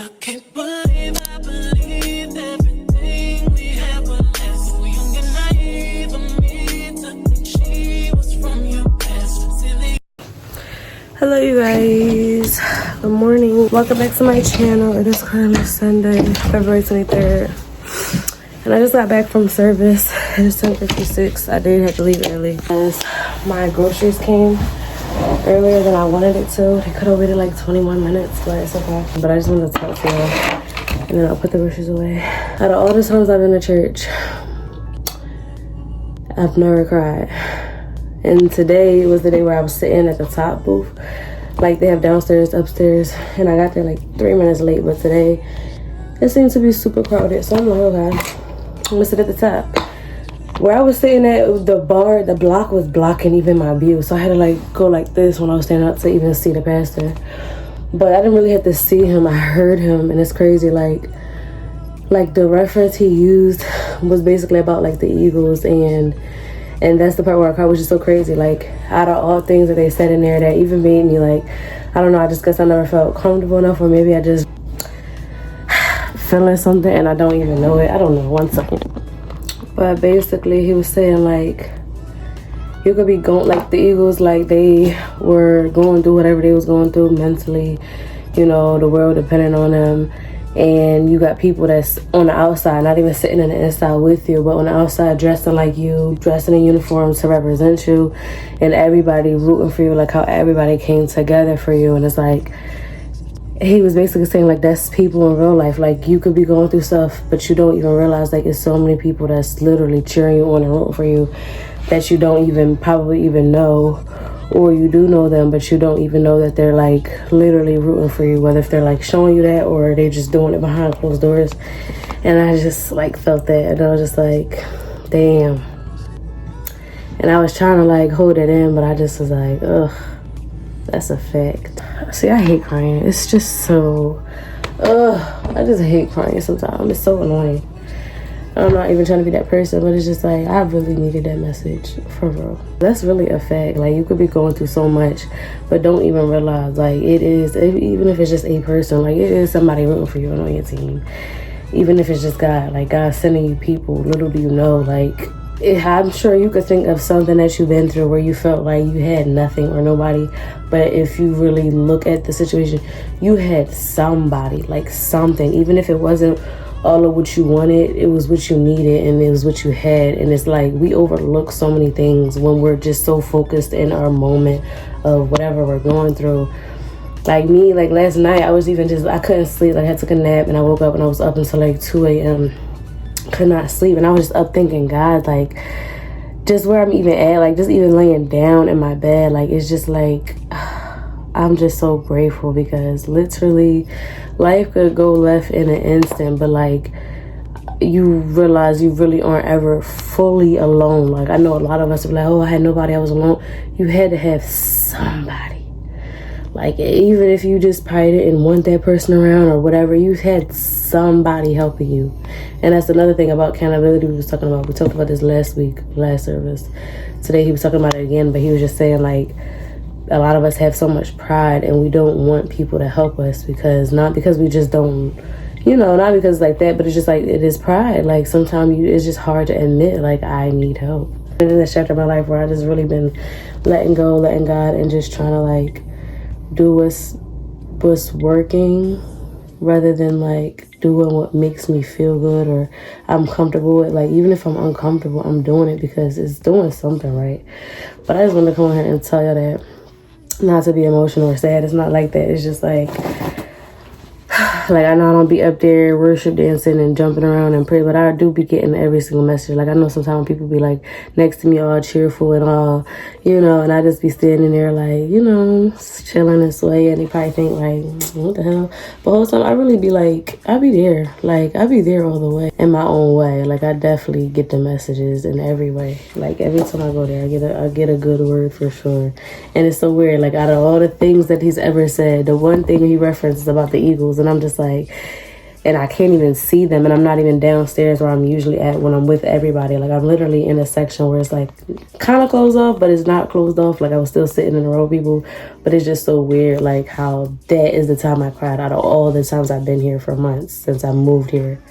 I can't believe I believed everything we had was less. So young and naive of me to think she was from your past. Silly. Hello you guys, good morning, welcome back to my channel. It is currently Sunday, February 23rd, and I just got back from service. It is 10:56. I did have to leave early because my groceries came earlier than I wanted it to. They could have waited like 21 minutes, but it's okay. But I just wanted to talk to y'all, and then I'll put the groceries away. Out of all the times I've been to church, I've never cried. And today was the day where I was sitting at the top booth. Like they have downstairs, upstairs, and I got there like 3 minutes late. But today, it seemed to be super crowded. So I'm like, okay, I'm gonna sit at the top. Where I was sitting at, the block was blocking even my view. So I had to like go like this when I was standing up to even see the pastor. But I didn't really have to see him. I heard him, and it's crazy. Like the reference he used was basically about like the Eagles, and that's the part where I cried, which is so crazy. Like out of all things that they said in there, that even made me like, I don't know. I just guess I never felt comfortable enough, or maybe I just feeling something and I don't even know it. I don't know. 1 second. But basically, he was saying, like, you could be going, like, the Eagles, like, they were going through whatever they was going through mentally, you know, the world depending on them. And you got people that's on the outside, not even sitting in the inside with you, but on the outside dressing like you, dressing in uniforms to represent you, and everybody rooting for you, like how everybody came together for you. And it's like, he was basically saying, like, that's people in real life. Like, you could be going through stuff, but you don't even realize, like, it's so many people that's literally cheering you on and rooting for you that you don't even probably even know, or you do know them, but you don't even know that they're, like, literally rooting for you, whether if they're, like, showing you that or they just doing it behind closed doors. And I just, like, felt that, and I was just like, damn. And I was trying to, like, hold it in, but I just was like, ugh, that's a fact. See, I hate crying. It's just so, I just hate crying sometimes. It's so annoying. I'm not even trying to be that person, but it's just like, I really needed that message, for real. That's really a fact. Like, you could be going through so much, but don't even realize, like, it is, even if it's just a person, like, it is somebody rooting for you and on your team. Even if it's just God, like, God sending you people, little do you know, like, I'm sure you could think of something that you've been through where you felt like you had nothing or nobody, but if you really look at the situation, you had somebody, like something. Even if it wasn't all of what you wanted, it was what you needed and it was what you had. And it's like, we overlook so many things when we're just so focused in our moment of whatever we're going through. Like me, like last night, I was even just, I couldn't sleep. Like I took a nap and I woke up and I was up until like 2 a.m. Could not sleep, and I was just up thinking, God, like, just where I'm even at, like, just even laying down in my bed, like, it's just like, I'm just so grateful, because literally life could go left in an instant, but like, you realize you really aren't ever fully alone. Like, I know a lot of us are like, oh, I had nobody, I was alone. You had to have somebody. Like, even if you just probably didn't want that person around or whatever, you had somebody helping you. And that's another thing about accountability we was talking about. We talked about this last week, last service. Today he was talking about it again, but he was just saying, like, a lot of us have so much pride and we don't want people to help us not because we just don't, you know, not because like that, but it's just like, it is pride. Like, sometimes it's just hard to admit, like, I need help. And in this chapter of my life where I just really been letting go, letting God, and just trying to, like, do what's working rather than like doing what makes me feel good or I'm comfortable with. Like, even if I'm uncomfortable, I'm doing it because it's doing something right. But I just want to come here and tell you that, not to be emotional or sad, it's not like that. It's just like I know I don't be up there worship dancing and jumping around and pray, but I do be getting every single message. Like, I know sometimes people be like next to me all cheerful and all, you know, and I just be standing there like, you know, chilling and swaying, and they probably think like, what the hell? But the whole time I really be like, I be there. Like, I be there all the way in my own way. Like, I definitely get the messages in every way. Like, every time I go there, I get a good word for sure. And it's so weird. Like, out of all the things that he's ever said, the one thing he references about the Eagles, and I'm just like, and I can't even see them, and I'm not even downstairs where I'm usually at when I'm with everybody. Like, I'm literally in a section where it's like kind of closed off, but it's not closed off. Like, I was still sitting in a row of people, but it's just so weird, like, how that is the time I cried. Out of all the times I've been here for months since I moved here,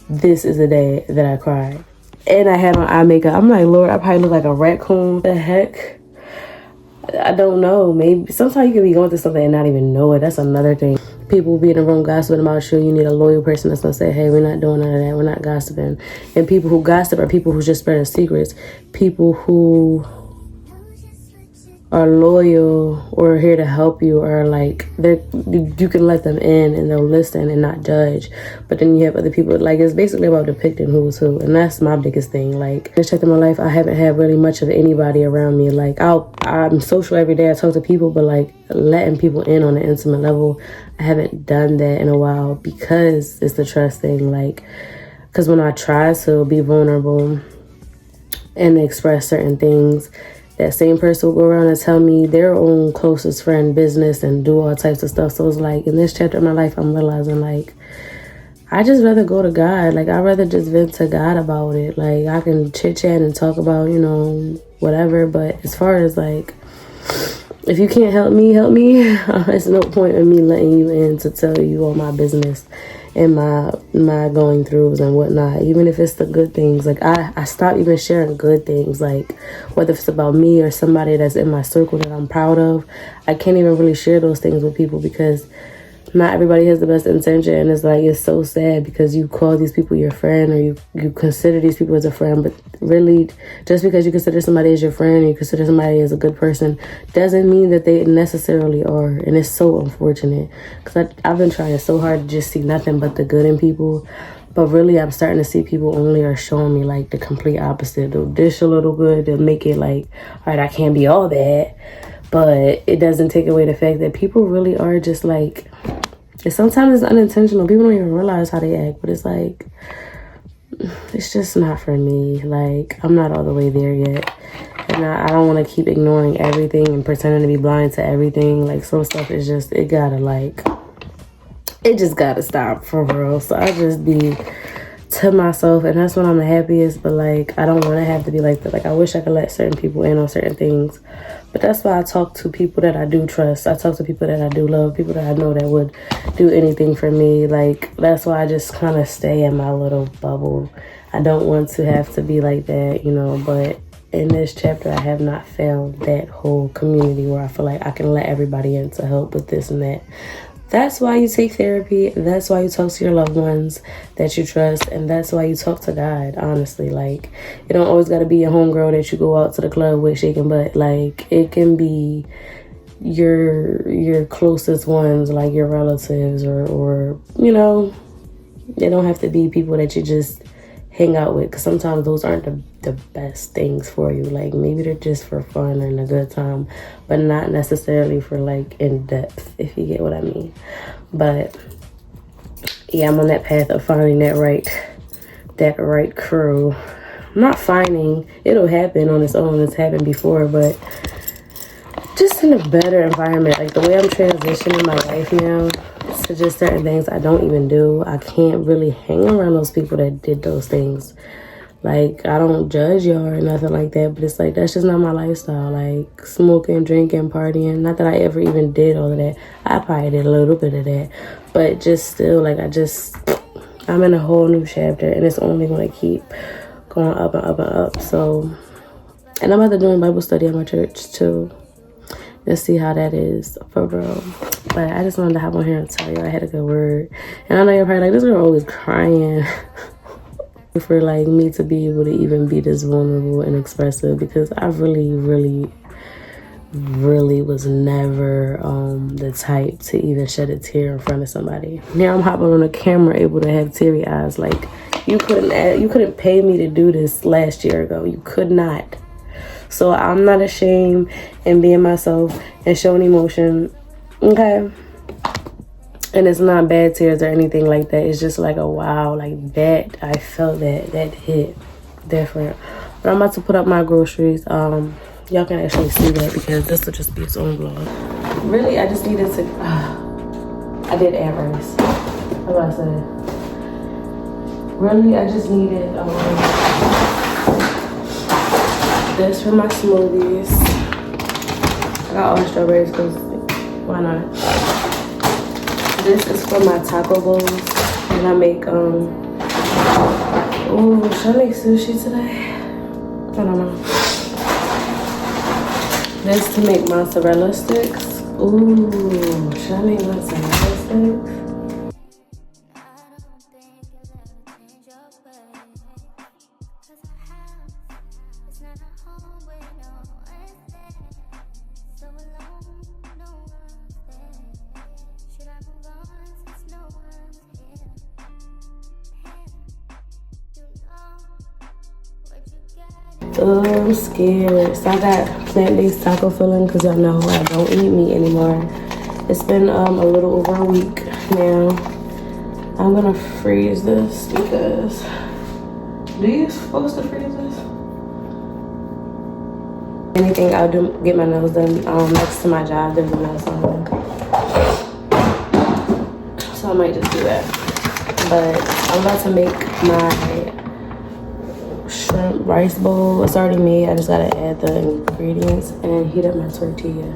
this is the day that I cried. And I had on eye makeup. I'm like, Lord, I probably look like a raccoon. The heck? I don't know. Maybe sometimes you can be going through something and not even know it. That's another thing. People be in the room gossiping about you. You need a loyal person that's gonna say, hey, we're not doing none of that. We're not gossiping. And people who gossip are people who just spread secrets. People who are loyal or here to help you, or like you can let them in and they'll listen and not judge. But then you have other people, like, it's basically about depicting who's who, and that's my biggest thing. Like, this check in my life, I haven't had really much of anybody around me. Like, I'm social every day, I talk to people, but like letting people in on an intimate level, I haven't done that in a while, because it's the trust thing. Like, because when I try to be vulnerable and express certain things, that same person will go around and tell me their own closest friend business and do all types of stuff. So it's like, in this chapter of my life, I'm realizing, like, I just rather go to God. Like, I'd rather just vent to God about it. Like, I can chit chat and talk about, you know, whatever. But as far as like, if you can't help me, there's no point in me letting you in to tell you all my business and my going throughs and whatnot. Even if it's the good things, like I stopped even sharing good things, like whether it's about me or somebody that's in my circle that I'm proud of. I can't even really share those things with people, because not everybody has the best intention. And it's like, it's so sad, because you call these people your friend, or you consider these people as a friend, but really, just because you consider somebody as your friend, or you consider somebody as a good person, doesn't mean that they necessarily are. And it's so unfortunate, because I've been trying so hard to just see nothing but the good in people, but really I'm starting to see people only are showing me like the complete opposite. They'll dish a little good, they'll make it like, all right, I can't be all that, but it doesn't take away the fact that people really are just like, sometimes it's unintentional. People don't even realize how they act, but it's like, it's just not for me. Like, I'm not all the way there yet. And I don't want to keep ignoring everything and pretending to be blind to everything. Like, some stuff is just, it just gotta stop for real. So I just be to myself, and that's when I'm the happiest. But like, I don't want to have to be like that. Like, I wish I could let certain people in on certain things. But that's why I talk to people that I do trust. I talk to people that I do love, people that I know that would do anything for me. Like, that's why I just kind of stay in my little bubble. I don't want to have to be like that, you know. But in this chapter, I have not found that whole community where I feel like I can let everybody in to help with this and that. That's why you take therapy. That's why you talk to your loved ones that you trust. And that's why you talk to God, honestly. Like, it don't always got to be your homegirl that you go out to the club with shaking butt. Like, it can be your closest ones, like your relatives, or you know, they don't have to be people that you just hang out with, because sometimes those aren't the best things for you. Like, maybe they're just for fun and a good time, but not necessarily for like in depth, if you get what I mean. But yeah, I'm on that path of finding that right crew. I'm not finding, it'll happen on its own. It's happened before, but just in a better environment. Like, the way I'm transitioning my life now to just certain things I don't even do. I can't really hang around those people that did those things. Like, I don't judge y'all or nothing like that, but it's like, that's just not my lifestyle. Like, smoking, drinking, partying. Not that I ever even did all of that. I probably did a little bit of that, but just still, like, I'm in a whole new chapter, and it's only going to keep going up and up and up. So, and I'm about to do a Bible study at my church too. Let's see how that is for real. But I just wanted to hop on here and tell you I had a good word. And I know you're probably like, this girl always crying. For like me to be able to even be this vulnerable and expressive, because I really was never the type to even shed a tear in front of somebody. Now I'm hopping on the camera able to have teary eyes. Like, you couldn't pay me to do this last year ago. You could not. So I'm not ashamed in being myself and showing emotion, okay? And it's not bad tears or anything like that. It's just like a wow, like that. I felt that hit different. But I'm about to put up my groceries. Y'all can actually see that, because this will just be its own vlog. Really, I just needed to, I did errands. What was I saying? Really, I just needed this for my smoothies. I got all strawberries because why not? This is for my taco bowls, and I make ooh, should I make sushi today? I don't know. This to make mozzarella sticks. Ooh, should I make mozzarella sticks? I'm scared. So I got plant-based taco filling because y'all know I don't eat meat anymore. It's been a little over a week now. I'm gonna freeze this because do you supposed to freeze this? Anything I'll do, get my nails done next to my job. There's a nail salon, so I might just do that. But I'm about to make my shrimp rice bowl. It's already made. I just gotta add the ingredients and heat up my tortilla.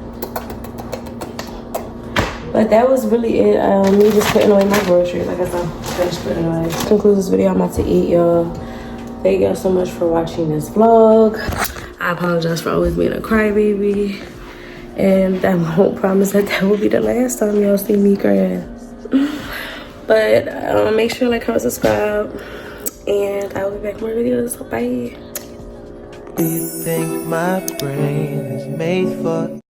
But that was really it. Me just putting away my groceries. I guess I'm finished putting away. This concludes this video. I'm about to eat, y'all. Thank y'all so much for watching this vlog. I apologize for always being a crybaby, and I won't promise that that will be the last time y'all see me cry. But make sure to like, comment, subscribe, and I will be back with more videos. Bye. Do you think my brain is made for